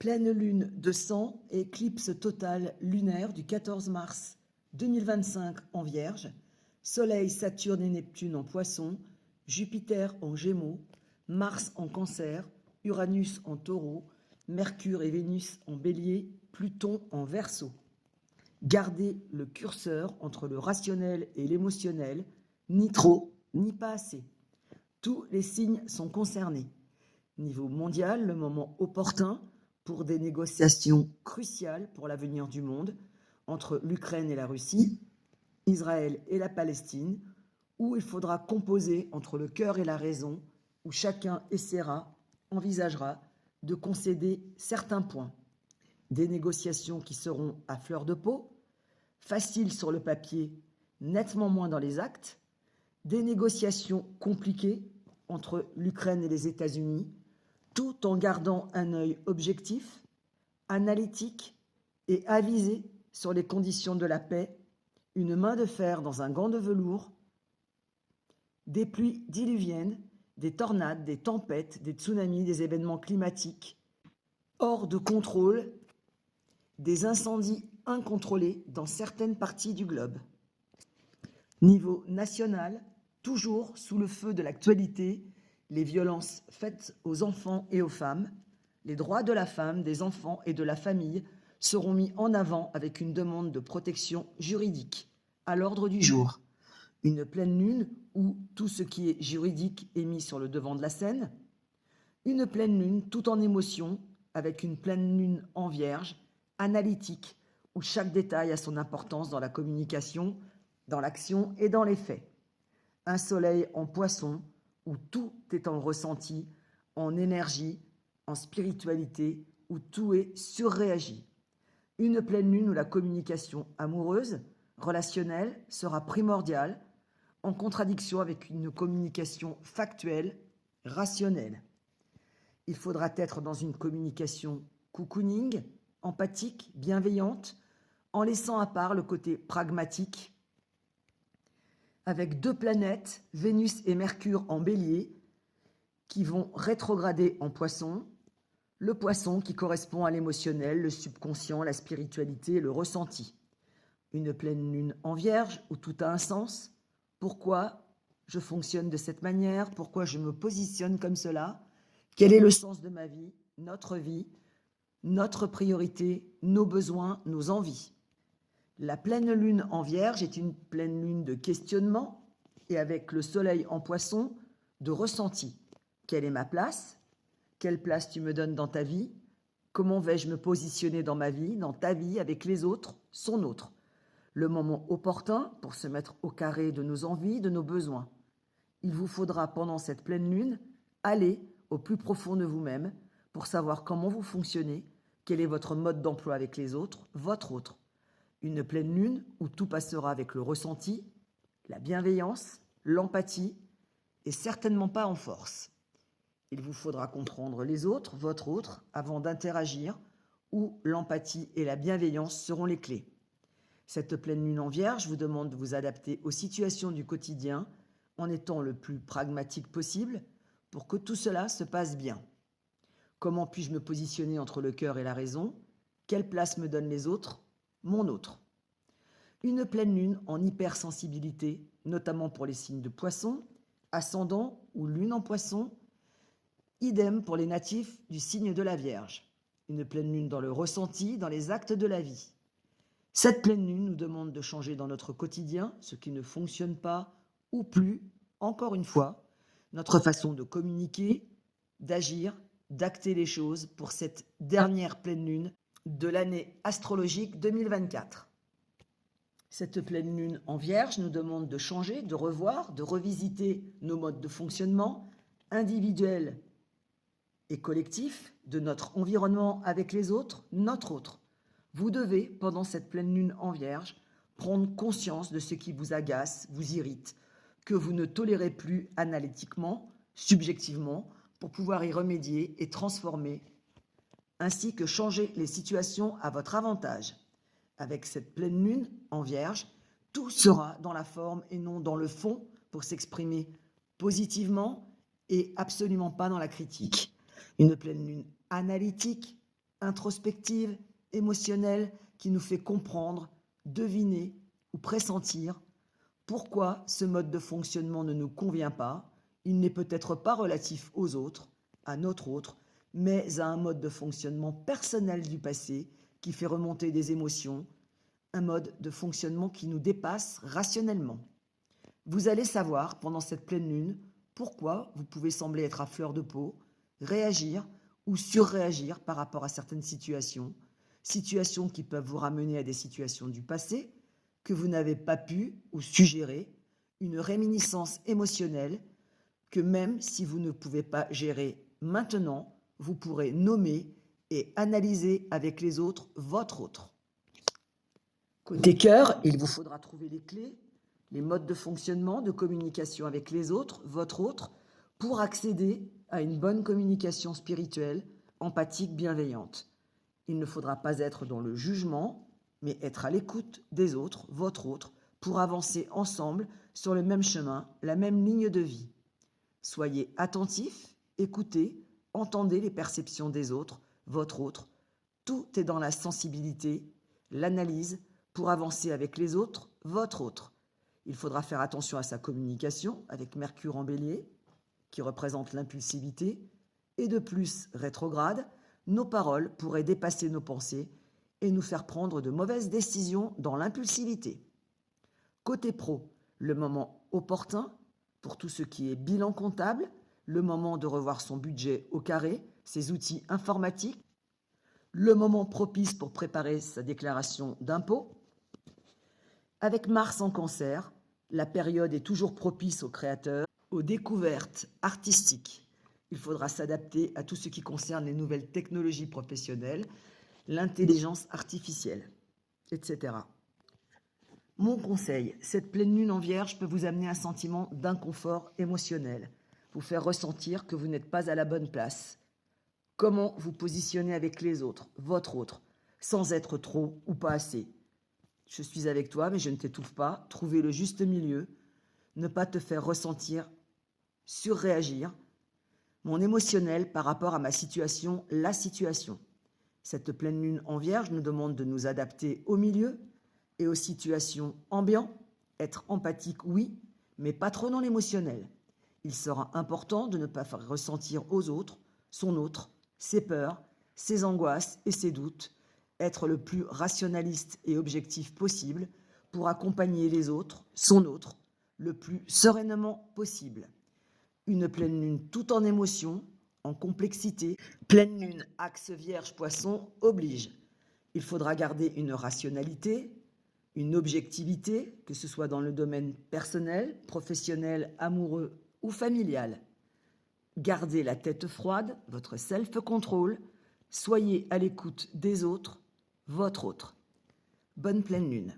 Pleine lune de sang et éclipse totale lunaire du 14 mars 2025 en Vierge, Soleil, Saturne et Neptune en Poisson, Jupiter en Gémeaux, Mars en Cancer, Uranus en Taureau, Mercure et Vénus en Bélier, Pluton en Verseau. Gardez le curseur entre le rationnel et l'émotionnel, ni trop, ni pas assez. Tous les signes sont concernés. Niveau mondial, le moment opportun pour des négociations cruciales pour l'avenir du monde entre l'Ukraine et la Russie, Israël et la Palestine, où il faudra composer entre le cœur et la raison, où chacun envisagera de concéder certains points. Des négociations qui seront à fleur de peau, faciles sur le papier, nettement moins dans les actes, des négociations compliquées entre l'Ukraine et les États-Unis, tout en gardant un œil objectif, analytique et avisé sur les conditions de la paix, une main de fer dans un gant de velours, des pluies diluviennes, des tornades, des tempêtes, des tsunamis, des événements climatiques hors de contrôle, des incendies incontrôlés dans certaines parties du globe. Niveau national, toujours sous le feu de l'actualité, les violences faites aux enfants et aux femmes, les droits de la femme, des enfants et de la famille seront mis en avant avec une demande de protection juridique à l'ordre du jour. Une pleine lune où tout ce qui est juridique est mis sur le devant de la scène. Une pleine lune tout en émotion avec une pleine lune en Vierge, analytique, où chaque détail a son importance dans la communication, dans l'action et dans les faits. Un soleil en Poisson, où tout est en ressenti, en énergie, en spiritualité, où tout est surréagi. Une pleine lune où la communication amoureuse, relationnelle, sera primordiale, en contradiction avec une communication factuelle, rationnelle. Il faudra être dans une communication cocooning, empathique, bienveillante, en laissant à part le côté pragmatique, avec deux planètes, Vénus et Mercure en Bélier, qui vont rétrograder en Poisson, le Poisson qui correspond à l'émotionnel, le subconscient, la spiritualité, le ressenti. Une pleine lune en Vierge où tout a un sens. Pourquoi je fonctionne de cette manière? Pourquoi je me positionne comme cela? Quel est le sens de ma vie, notre priorité, nos besoins, nos envies? La pleine lune en Vierge est une pleine lune de questionnement et avec le soleil en Poisson, de ressenti. Quelle est ma place? Quelle place tu me donnes dans ta vie? Comment vais-je me positionner dans ma vie, dans ta vie, avec les autres, son autre? Le moment opportun pour se mettre au carré de nos envies, de nos besoins. Il vous faudra pendant cette pleine lune aller au plus profond de vous-même pour savoir comment vous fonctionnez, quel est votre mode d'emploi avec les autres, votre autre. Une pleine lune où tout passera avec le ressenti, la bienveillance, l'empathie et certainement pas en force. Il vous faudra comprendre les autres, votre autre, avant d'interagir, où l'empathie et la bienveillance seront les clés. Cette pleine lune en Vierge vous demande de vous adapter aux situations du quotidien en étant le plus pragmatique possible pour que tout cela se passe bien. Comment puis-je me positionner entre le cœur et la raison? Quelle place me donnent les autres? Mon autre. Une pleine lune en hypersensibilité, notamment pour les signes de Poisson, ascendant ou lune en Poisson. Idem pour les natifs du signe de la Vierge. Une pleine lune dans le ressenti, dans les actes de la vie. Cette pleine lune nous demande de changer dans notre quotidien ce qui ne fonctionne pas ou plus, encore une fois, notre façon de communiquer, d'agir, d'acter les choses pour cette dernière pleine lune de l'année astrologique 2024. Cette pleine lune en Vierge nous demande de changer, de revoir, de revisiter nos modes de fonctionnement individuels et collectifs, de notre environnement avec les autres, notre autre. Vous devez, pendant cette pleine lune en Vierge, prendre conscience de ce qui vous agace, vous irrite, que vous ne tolérez plus analytiquement, subjectivement, pour pouvoir y remédier et transformer, ainsi que changer les situations à votre avantage. Avec cette pleine lune en Vierge, tout sera dans la forme et non dans le fond pour s'exprimer positivement et absolument pas dans la critique. Une pleine lune analytique, introspective, émotionnelle, qui nous fait comprendre, deviner ou pressentir pourquoi ce mode de fonctionnement ne nous convient pas. Il n'est peut-être pas relatif aux autres, à notre autre, mais à un mode de fonctionnement personnel du passé qui fait remonter des émotions, un mode de fonctionnement qui nous dépasse rationnellement. Vous allez savoir, pendant cette pleine lune, pourquoi vous pouvez sembler être à fleur de peau, réagir ou surréagir par rapport à certaines situations, situations qui peuvent vous ramener à des situations du passé que vous n'avez pas pu ou su gérer, une réminiscence émotionnelle que même si vous ne pouvez pas gérer maintenant, vous pourrez nommer et analyser avec les autres votre autre. Côté cœur, il vous faudra trouver les clés, les modes de fonctionnement, de communication avec les autres, votre autre, pour accéder à une bonne communication spirituelle, empathique, bienveillante. Il ne faudra pas être dans le jugement, mais être à l'écoute des autres, votre autre, pour avancer ensemble sur le même chemin, la même ligne de vie. Soyez attentifs, écoutez, entendez les perceptions des autres, votre autre. Tout est dans la sensibilité, l'analyse, pour avancer avec les autres, votre autre. Il faudra faire attention à sa communication avec Mercure en Bélier, qui représente l'impulsivité, et de plus rétrograde, nos paroles pourraient dépasser nos pensées et nous faire prendre de mauvaises décisions dans l'impulsivité. Côté pro, le moment opportun pour tout ce qui est bilan comptable, le moment de revoir son budget au carré, ses outils informatiques, le moment propice pour préparer sa déclaration d'impôt. Avec Mars en Cancer, la période est toujours propice aux créateurs, aux découvertes artistiques. Il faudra s'adapter à tout ce qui concerne les nouvelles technologies professionnelles, l'intelligence artificielle, etc. Mon conseil, cette pleine lune en Vierge peut vous amener un sentiment d'inconfort émotionnel, vous faire ressentir que vous n'êtes pas à la bonne place. Comment vous positionner avec les autres, votre autre, sans être trop ou pas assez. Je suis avec toi, mais je ne t'étouffe pas. Trouver le juste milieu, ne pas te faire ressentir, surréagir. Mon émotionnel par rapport à ma situation, la situation. Cette pleine lune en Vierge nous demande de nous adapter au milieu et aux situations ambiantes, être empathique, oui, mais pas trop dans l'émotionnel. Il sera important de ne pas faire ressentir aux autres, son autre, ses peurs, ses angoisses et ses doutes, être le plus rationaliste et objectif possible pour accompagner les autres, son autre, le plus sereinement possible. Une pleine lune tout en émotion, en complexité, pleine lune axe Vierge-Poisson oblige. Il faudra garder une rationalité, une objectivité, que ce soit dans le domaine personnel, professionnel, amoureux ou familial. Gardez la tête froide, votre self-control, soyez à l'écoute des autres, votre autre. Bonne pleine lune.